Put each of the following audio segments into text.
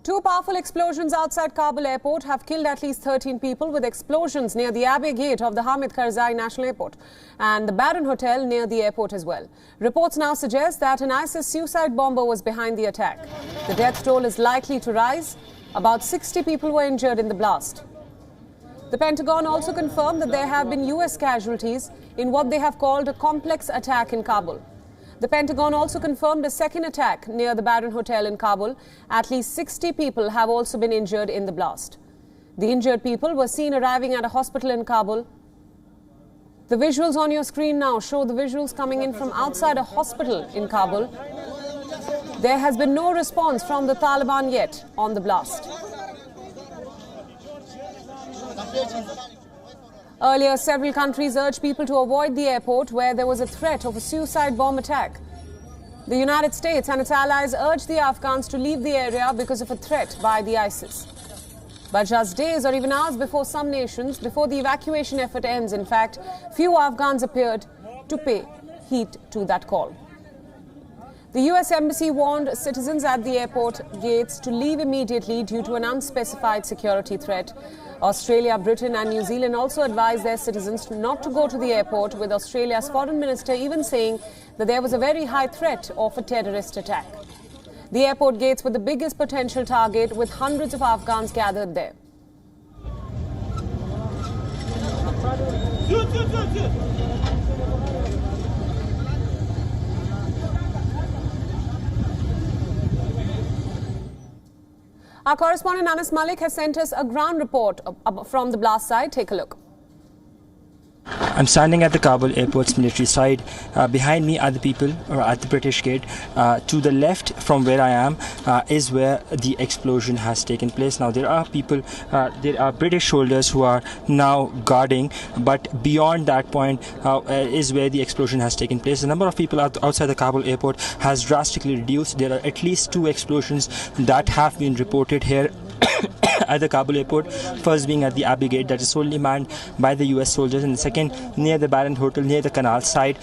Two powerful explosions outside Kabul airport have killed at least 13 people, with explosions near the Abbey Gate of the Hamid Karzai National Airport and the Baron Hotel near the airport as well. Reports now suggest that an ISIS suicide bomber was behind the attack. The death toll is likely to rise. About 60 people were injured in the blast. The Pentagon also confirmed that there have been US casualties in what they have called a complex attack in Kabul. The Pentagon also confirmed a second attack near the Baron Hotel in Kabul. At least 60 people have also been injured in the blast. The injured people were seen arriving at a hospital in Kabul. The visuals on your screen now show the visuals coming in from outside a hospital in Kabul. There has been no response from the Taliban yet on the blast. Earlier, several countries urged people to avoid the airport where there was a threat of a suicide bomb attack. The United States and its allies urged the Afghans to leave the area because of a threat by the ISIS. But just days or even hours before some nations, before the evacuation effort ends, in fact, few Afghans appeared to pay heed to that call. The US Embassy warned citizens at the airport gates to leave immediately due to an unspecified security threat. Australia, Britain and New Zealand also advised their citizens not to go to the airport, with Australia's foreign minister even saying that there was a very high threat of a terrorist attack. The airport gates were the biggest potential target, with hundreds of Afghans gathered there. Our correspondent Anas Malik has sent us a ground report from the blast site. Take a look. I'm standing at the Kabul airport's military side. Behind me are the people at the British gate. To the left from where I am is where the explosion has taken place. Now there are people, there are British soldiers who are now guarding, but beyond that point is where the explosion has taken place. The number of people outside the Kabul airport has drastically reduced. There are at least 2 explosions that have been reported here at the Kabul airport, first being at the Abbey Gate, that is solely manned by the US soldiers, and the second near the Baron Hotel, near the canal side.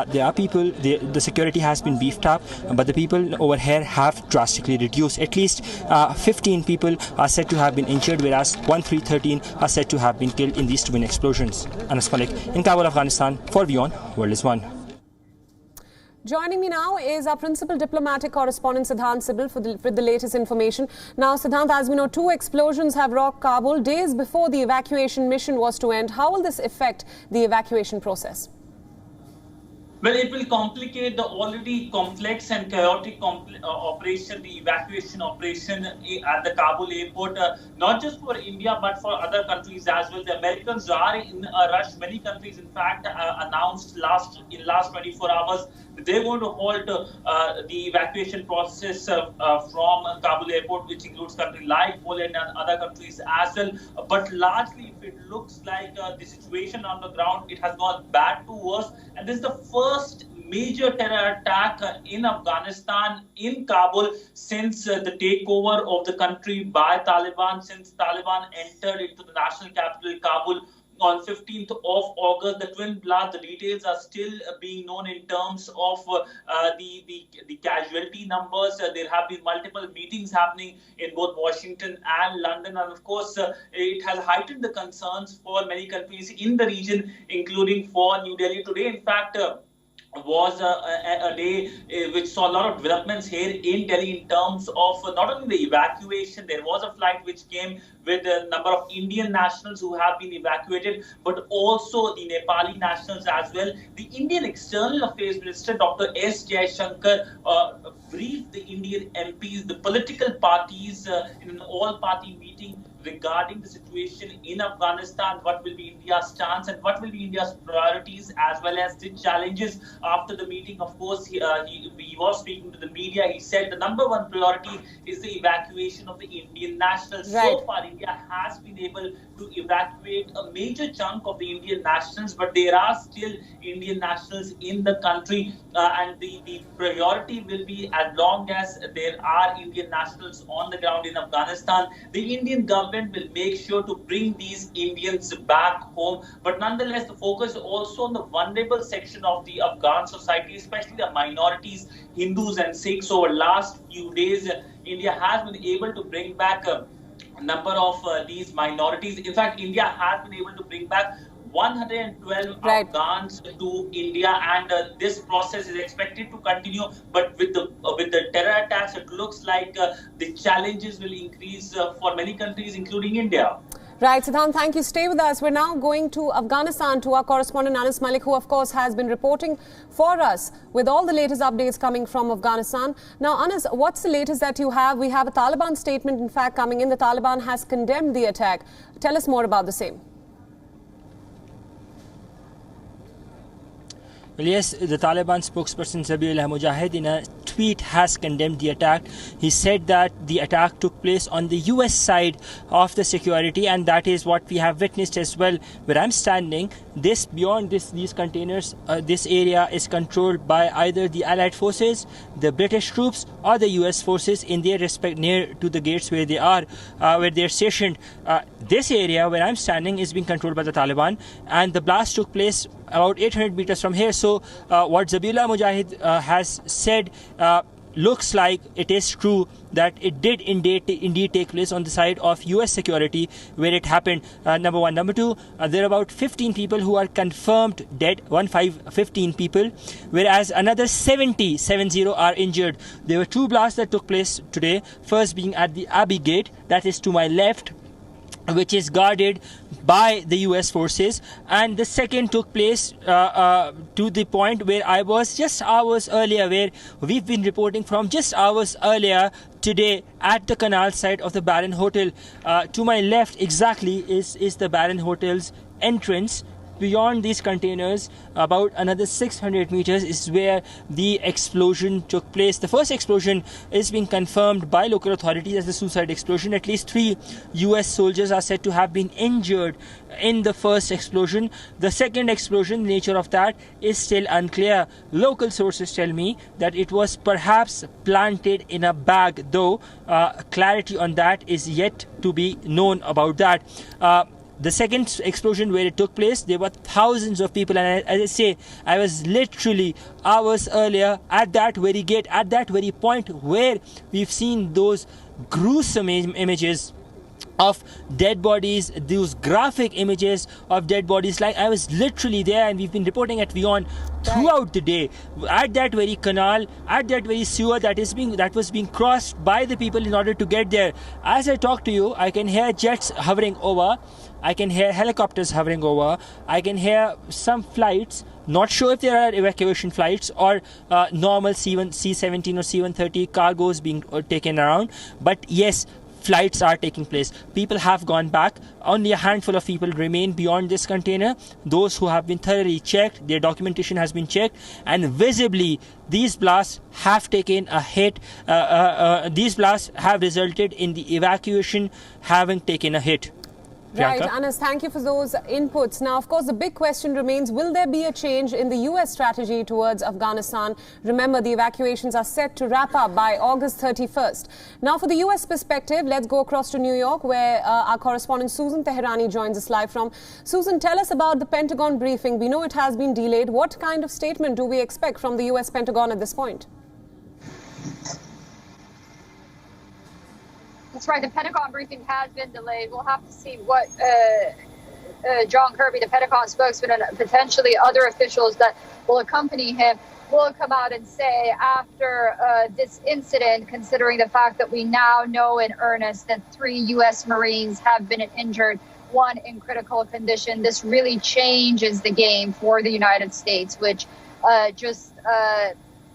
There are people, the security has been beefed up, but the people over here have drastically reduced. At least 15 people are said to have been injured, whereas 13 are said to have been killed in these twin explosions. Anas Malik in Kabul, Afghanistan, for WION World is One. Joining me now is our principal diplomatic correspondent Siddhant Sibil with the latest information. Now, Siddhant, as we know, 2 explosions have rocked Kabul days before the evacuation mission was to end. How will this affect the evacuation process? Well, it will complicate the already complex and chaotic operation, the evacuation operation at the Kabul airport, not just for India, but for other countries as well. The Americans are in a rush. Many countries, in fact, announced in last 24 hours that they're going to halt the evacuation process from Kabul airport, which includes countries like Poland and other countries as well. But largely, if it looks like the situation on the ground, it has gone bad to worse. And this is the first major terror attack in Afghanistan, in Kabul, since the takeover of the country by Taliban, since Taliban entered into the national capital, Kabul, on 15th of August. The twin blast, the details are still being known in terms of the casualty numbers. There have been multiple meetings happening in both Washington and London, and of course it has heightened the concerns for many countries in the region, including for New Delhi. Today, in fact, was a day which saw a lot of developments here in Delhi in terms of not only the evacuation. There was a flight which came with a number of Indian nationals who have been evacuated, but also the Nepali nationals as well. The Indian External Affairs Minister, Dr. S. Jaishankar, briefed the Indian MPs, the political parties, in an all-party meeting regarding the situation in Afghanistan, what will be India's stance and what will be India's priorities, as well as the challenges. After the meeting, of course, he was speaking to the media. He said the number 1 priority is the evacuation of the Indian nationals. Right. So far, India has been able to evacuate a major chunk of the Indian nationals, but there are still Indian nationals in the country, and the priority will be, as long as there are Indian nationals on the ground in Afghanistan, the Indian government will make sure to bring these Indians back home. But nonetheless, the focus also on the vulnerable section of the Afghan society, especially the minorities, Hindus and Sikhs. Over last few days, India has been able to bring back a number of these minorities. In fact, India has been able to bring back 112 Afghans to India, and this process is expected to continue. But with the terror attacks, it looks like the challenges will increase for many countries, including India. Right, Siddhant, thank you. Stay with us. We're now going to Afghanistan to our correspondent Anas Malik, who of course has been reporting for us with all the latest updates coming from Afghanistan. Now, Anas, what's the latest that you have? We have a Taliban statement, in fact, coming in. The Taliban has condemned the attack. Tell us more about the same. Well, yes, the Taliban spokesperson Zabiullah Mujahid in a tweet has condemned the attack. He said that the attack took place on the US side of the security, and that is what we have witnessed as well. Where I'm standing, beyond these containers, this area is controlled by either the Allied forces, the British troops, or the US forces in their respect near to the gates where they are, where they're stationed. This area where I'm standing is being controlled by the Taliban, and the blast took place about 800 meters from here. So what Zabiullah Mujahid has said looks like it is true that it did indeed take place on the side of US security where it happened. Number one. Number two, there are about 15 people who are confirmed dead, 15 people, whereas another 70 are injured. There were two blasts that took place today, first being at the Abbey Gate, that is to my left, which is guarded by the US forces, and the second took place to the point where I was just hours earlier, where we've been reporting from just hours earlier today at the canal side of the Baron Hotel. To my left exactly is the Baron Hotel's entrance. Beyond these containers, about another 600 meters is where the explosion took place. The first explosion is being confirmed by local authorities as a suicide explosion. At least 3 US soldiers are said to have been injured in the first explosion. The second explosion, the nature of that is still unclear. Local sources tell me that it was perhaps planted in a bag, though clarity on that is yet to be known about that. The second explosion where it took place, there were thousands of people, and as I say, I was literally hours earlier at that very gate, at that very point where we've seen those gruesome images of dead bodies, those graphic images of dead bodies. Like, I was literally there, and we've been reporting at WION throughout the day, at that very canal, at that very sewer that was being crossed by the people in order to get there. As I talk to you, I can hear jets hovering over, I can hear helicopters hovering over, I can hear some flights. Not sure if there are evacuation flights or normal C-17 or C-130 cargoes being taken around, but yes, flights are taking place. People have gone back. Only a handful of people remain beyond this container. Those who have been thoroughly checked, their documentation has been checked, and visibly these blasts have taken a hit. These blasts have resulted in the evacuation having taken a hit. Right, Anas, thank you for those inputs. Now, of course, the big question remains, will there be a change in the US strategy towards Afghanistan? Remember, the evacuations are set to wrap up by August 31st. Now, for the US perspective, let's go across to New York, where our correspondent Susan Teherani joins us live from. Susan, tell us about the Pentagon briefing. We know it has been delayed. What kind of statement do we expect from the US Pentagon at this point? That's right. The Pentagon briefing has been delayed. We'll have to see what John Kirby, the Pentagon spokesman, and potentially other officials that will accompany him will come out and say after this incident, considering the fact that we now know in earnest that 3 U.S. Marines have been injured, 1 in critical condition. This really changes the game for the United States, which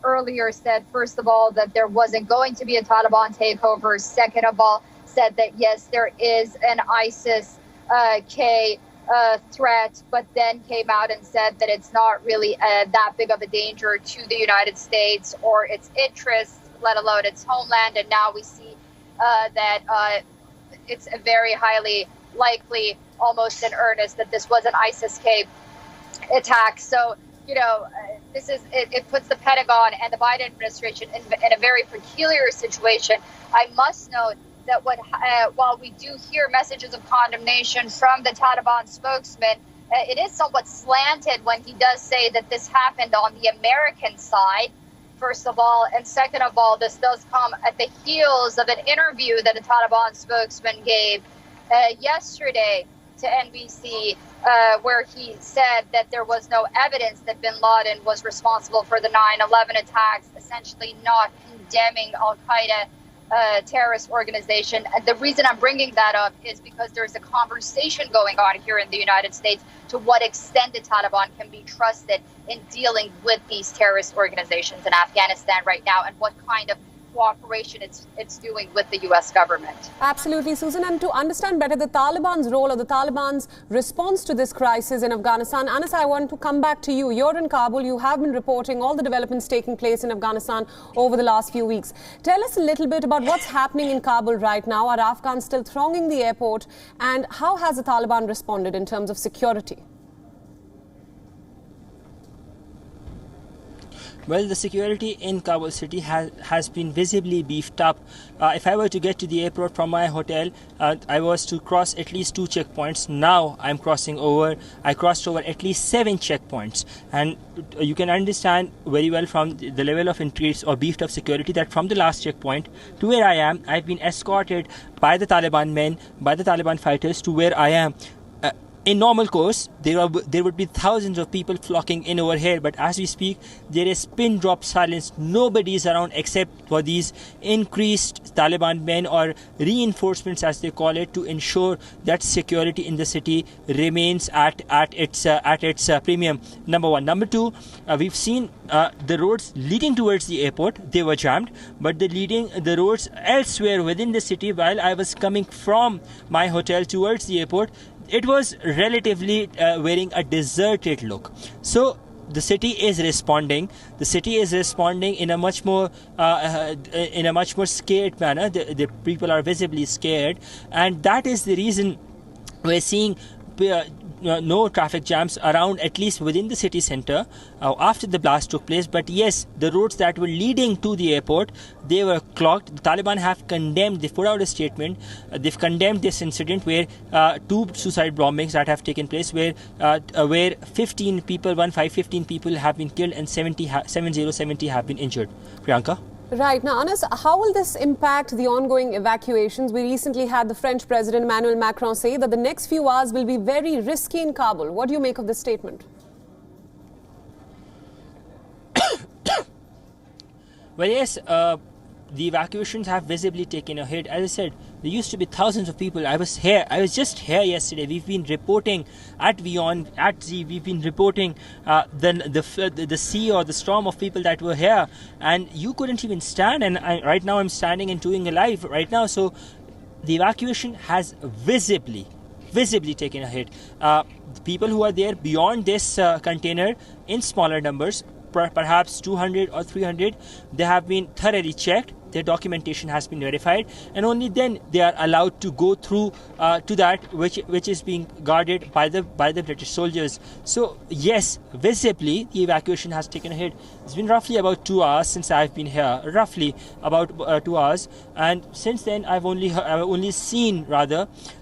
earlier said, first of all, that there wasn't going to be a Taliban takeover. Second of all, said that, yes, there is an ISIS-K threat, but then came out and said that it's not really that big of a danger to the United States or its interests, let alone its homeland. And now we see that it's a very highly likely, almost in earnest, that this was an ISIS-K attack. So, it puts the Pentagon and the Biden administration in a very peculiar situation. I must note that while we do hear messages of condemnation from the Taliban spokesman, it is somewhat slanted when he does say that this happened on the American side, first of all. And second of all, this does come at the heels of an interview that a Taliban spokesman gave yesterday to NBC, where he said that there was no evidence that bin Laden was responsible for the 9/11 attacks, essentially not condemning Al-Qaeda terrorist organization. And the reason I'm bringing that up is because there's a conversation going on here in the United States to what extent the Taliban can be trusted in dealing with these terrorist organizations in Afghanistan right now, and what kind of cooperation it's doing with the U.S. government. Absolutely, Susan. And to understand better the Taliban's role or the Taliban's response to this crisis in Afghanistan, Anas, I want to come back to you. You're in Kabul. You have been reporting all the developments taking place in Afghanistan over the last few weeks. Tell us a little bit about what's happening in Kabul right now. Are Afghans still thronging the airport? And how has the Taliban responded in terms of security? Well, the security in Kabul city has been visibly beefed up. If I were to get to the airport from my hotel, I was to cross at least 2 checkpoints. Now I crossed over at least 7 checkpoints. And you can understand very well from the level of increase or beefed up security that from the last checkpoint to where I am, I've been escorted by the Taliban men, by the Taliban fighters to where I am. In normal course, there would be thousands of people flocking in over here, but as we speak, there is pin drop silence. Nobody is around except for these increased Taliban men or reinforcements, as they call it, to ensure that security in the city remains at its premium. Number one. Number two, we've seen the roads leading towards the airport, they were jammed, but the roads elsewhere within the city, while I was coming from my hotel towards the airport, it was relatively wearing a deserted look. So the city is responding. The city is responding in a much more scared manner. The people are visibly scared, and that is the reason we're seeing no traffic jams around, at least within the city center, after the blast took place. But yes, the roads that were leading to the airport, they were clogged. The Taliban have condemned, they put out a statement, they've condemned this incident where 2 suicide bombings that have taken place, where 15 people have been killed and 70 have been injured. Priyanka? Right. Now, Anas, how will this impact the ongoing evacuations? We recently had the French President Emmanuel Macron say that the next few hours will be very risky in Kabul. What do you make of this statement? Well, yes, the evacuations have visibly taken a hit. As I said, there used to be thousands of people. I was just here yesterday. We've been reporting at WION, at Z. We've been reporting the sea or the storm of people that were here, and you couldn't even stand. And right now I'm standing and doing a live right now. So the evacuation has visibly taken a hit. The people who are there beyond this container in smaller numbers, perhaps 200 or 300, they have been thoroughly checked. Their documentation has been verified, and only then they are allowed to go through to that which is being guarded by the British soldiers. So yes, visibly the evacuation has taken a hit. It's been roughly about 2 hours since I've been here, roughly about 2 hours, and since then I've only seen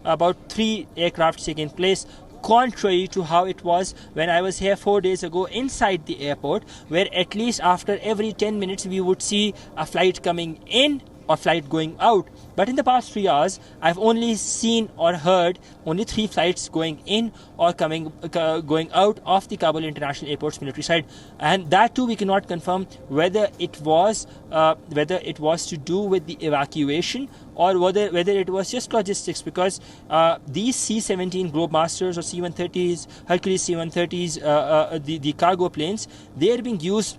about 3 aircraft taking place, contrary to how it was when I was here 4 days ago inside the airport, where at least after every 10 minutes we would see a flight coming in or flight going out. But in the past 3 hours, I've only seen or heard only 3 flights going in or going out of the Kabul International Airport's military side, and that too we cannot confirm whether it was to do with the evacuation or whether it was just logistics, because these C-17 Globemasters or C-130s, Hercules C-130s, the cargo planes, they are being used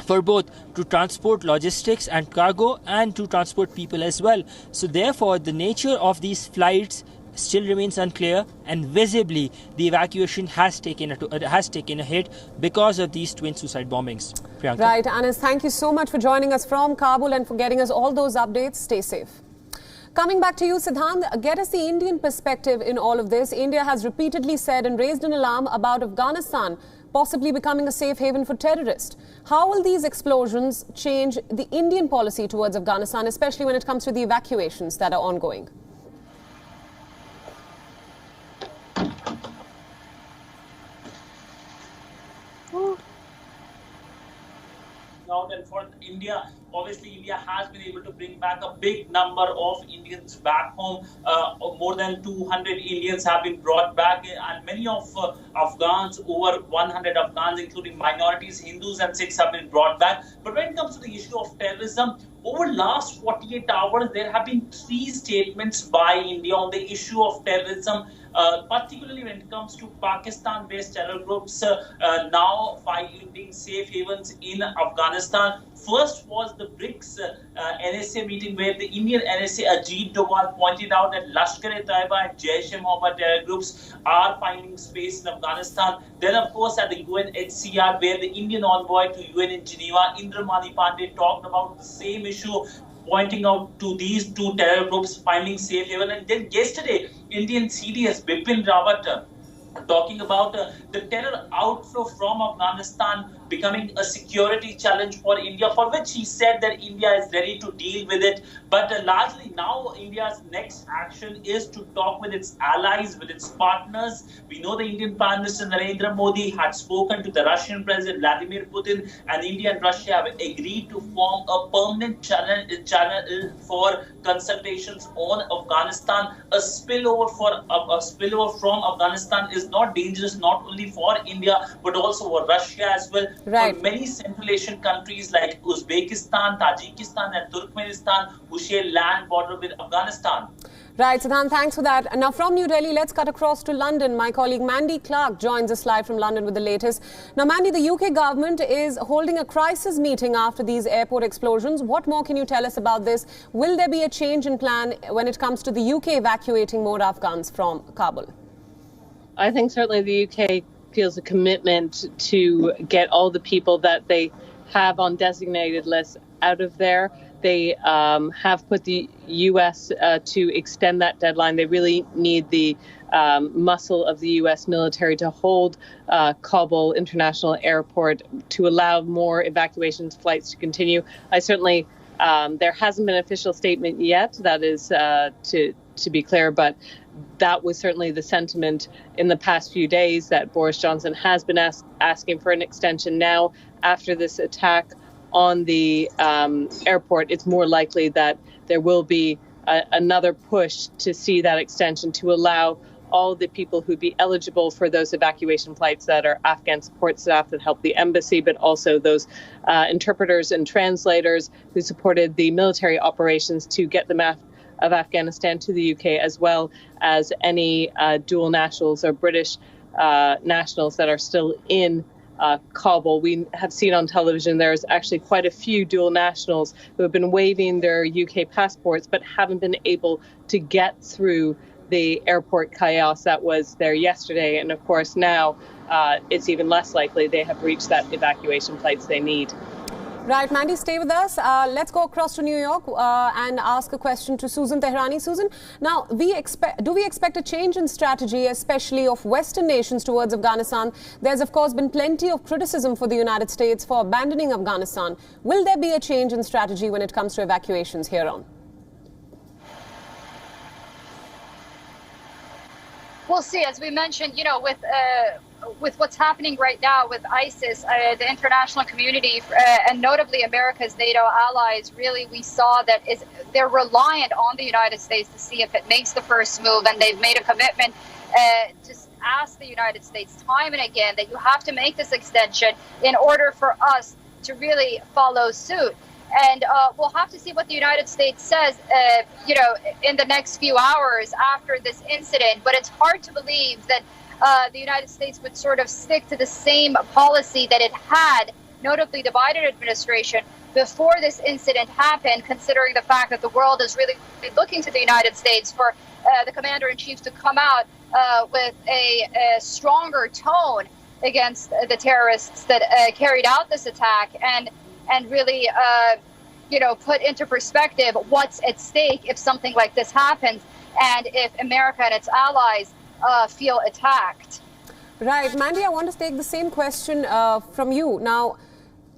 for both to transport logistics and cargo and to transport people as well. So therefore the nature of these flights still remains unclear, and visibly the evacuation has taken a hit because of these twin suicide bombings. Priyanka? Right, Anas, thank you so much for joining us from Kabul and for getting us all those updates. Stay safe. Coming back to you, Siddhant, get us the Indian perspective in all of this. India has repeatedly said and raised an alarm about Afghanistan possibly becoming a safe haven for terrorists. How will these explosions change the Indian policy towards Afghanistan, especially when it comes to the evacuations that are ongoing? And for India, obviously India has been able to bring back a big number of Indians back home. More than 200 Indians have been brought back, and many of Afghans, over 100 Afghans, including minorities, Hindus and Sikhs, have been brought back. But when it comes to the issue of terrorism, over the last 48 hours, there have been 3 statements by India on the issue of terrorism, particularly when it comes to Pakistan-based terror groups now finding safe havens in Afghanistan. First was the BRICS NSA meeting, where the Indian NSA Ajit Doval pointed out that Lashkar-e-Taiba and Jaish-e-Mohammed terror groups are finding space in Afghanistan. Then, of course, at the UNHCR, where the Indian envoy to UN in Geneva, Indramani Pandey, talked about the same issue, pointing out to these 2 terror groups finding safe haven. And then yesterday, Indian CDS Bipin Rawat talking about the terror outflow from Afghanistan becoming a security challenge for India, for which he said that India is ready to deal with it. But largely now India's next action is to talk with its allies, with its partners. We know the Indian Prime Minister Narendra Modi had spoken to the Russian President Vladimir Putin, and India and Russia have agreed to form a permanent channel for consultations on Afghanistan. A spillover from Afghanistan is not dangerous not only for India but also for Russia as well. Right. For many Central Asian countries like Uzbekistan, Tajikistan and Turkmenistan, who share land border with Afghanistan. Right, Siddhant, thanks for that. Now from New Delhi, let's cut across to London. My colleague Mandy Clark joins us live from London with the latest. Now, Mandy, the UK government is holding a crisis meeting after these airport explosions. What more can you tell us about this? Will there be a change in plan when it comes to the UK evacuating more Afghans from Kabul? I think certainly the UK feels a commitment to get all the people that they have on designated lists out of there. They have put the US to extend that deadline. They really need the muscle of the US military to hold Kabul International Airport to allow more evacuation flights to continue. I certainly, there hasn't been an official statement yet, that is to be clear, but that was certainly the sentiment in the past few days, that Boris Johnson has been asking for an extension. Now, after this attack on the airport, it's more likely that there will be another push to see that extension to allow all the people who'd be eligible for those evacuation flights, that are Afghan support staff that help the embassy, but also those interpreters and translators who supported the military operations to get them of Afghanistan to the UK, as well as any dual nationals or British nationals that are still in Kabul. We have seen on television there's actually quite a few dual nationals who have been waving their UK passports but haven't been able to get through the airport chaos that was there yesterday. And of course now it's even less likely they have reached that evacuation flights they need. Right, Mandy, stay with us. Let's go across to New York and ask a question to Susan Tehrani. Susan, now, do we expect a change in strategy, especially of Western nations towards Afghanistan? There's, of course, been plenty of criticism for the United States for abandoning Afghanistan. Will there be a change in strategy when it comes to evacuations here on? We'll see. As we mentioned, you know, with what's happening right now with ISIS, the international community, and notably America's NATO allies, really we saw that they're reliant on the United States to see if it makes the first move, and they've made a commitment to ask the United States time and again that you have to make this extension in order for us to really follow suit. And we'll have to see what the United States says, you know, in the next few hours after this incident. But it's hard to believe that the United States would sort of stick to the same policy that it had, notably the Biden administration, before this incident happened, considering the fact that the world is really looking to the United States for the commander-in-chief to come out with a stronger tone against the terrorists that carried out this attack, and really put into perspective what's at stake if something like this happens and if America and its allies feel attacked. Right. Mandy, I want to take the same question from you. Now,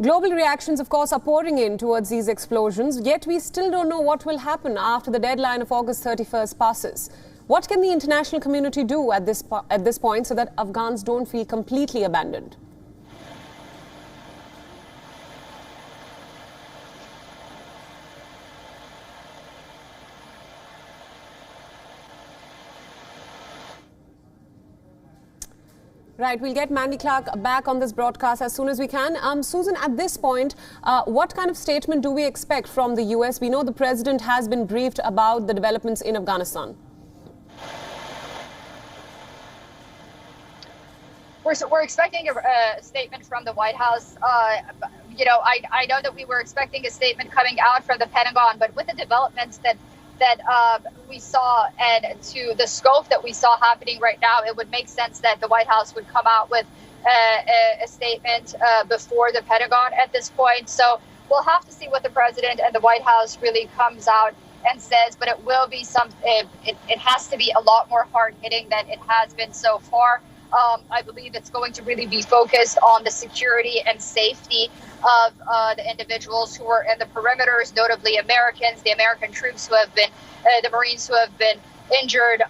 global reactions, of course, are pouring in towards these explosions, yet we still don't know what will happen after the deadline of August 31st passes. What can the international community do at this point so that Afghans don't feel completely abandoned? Right, we'll get Mandy Clark back on this broadcast as soon as we can. Susan, at this point, what kind of statement do we expect from the US? We know the president has been briefed about the developments in Afghanistan. We're expecting a statement from the White House. I know that we were expecting a statement coming out from the Pentagon, but with the developments that we saw and to the scope that we saw happening right now, it would make sense that the White House would come out with a statement before the Pentagon at this point. So we'll have to see what the president and the White House really comes out and says, but it will be it has to be a lot more hard-hitting than it has been so far. I believe it's going to really be focused on the security and safety of the individuals who are in the perimeters, notably Americans, the American troops who have been, the Marines who have been injured,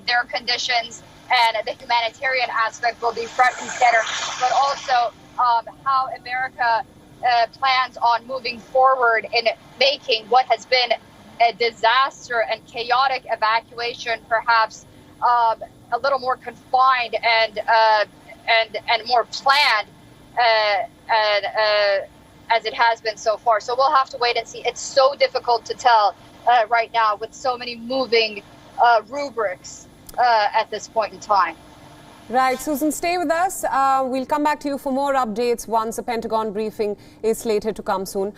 their conditions, and the humanitarian aspect will be front and center, but also how America plans on moving forward in making what has been a disaster and chaotic evacuation perhaps a little more confined and more planned as it has been so far. So we'll have to wait and see. It's so difficult to tell right now with so many moving rubrics at this point in time. Right, Susan, stay with us. We'll come back to you for more updates once a Pentagon briefing is slated to come soon.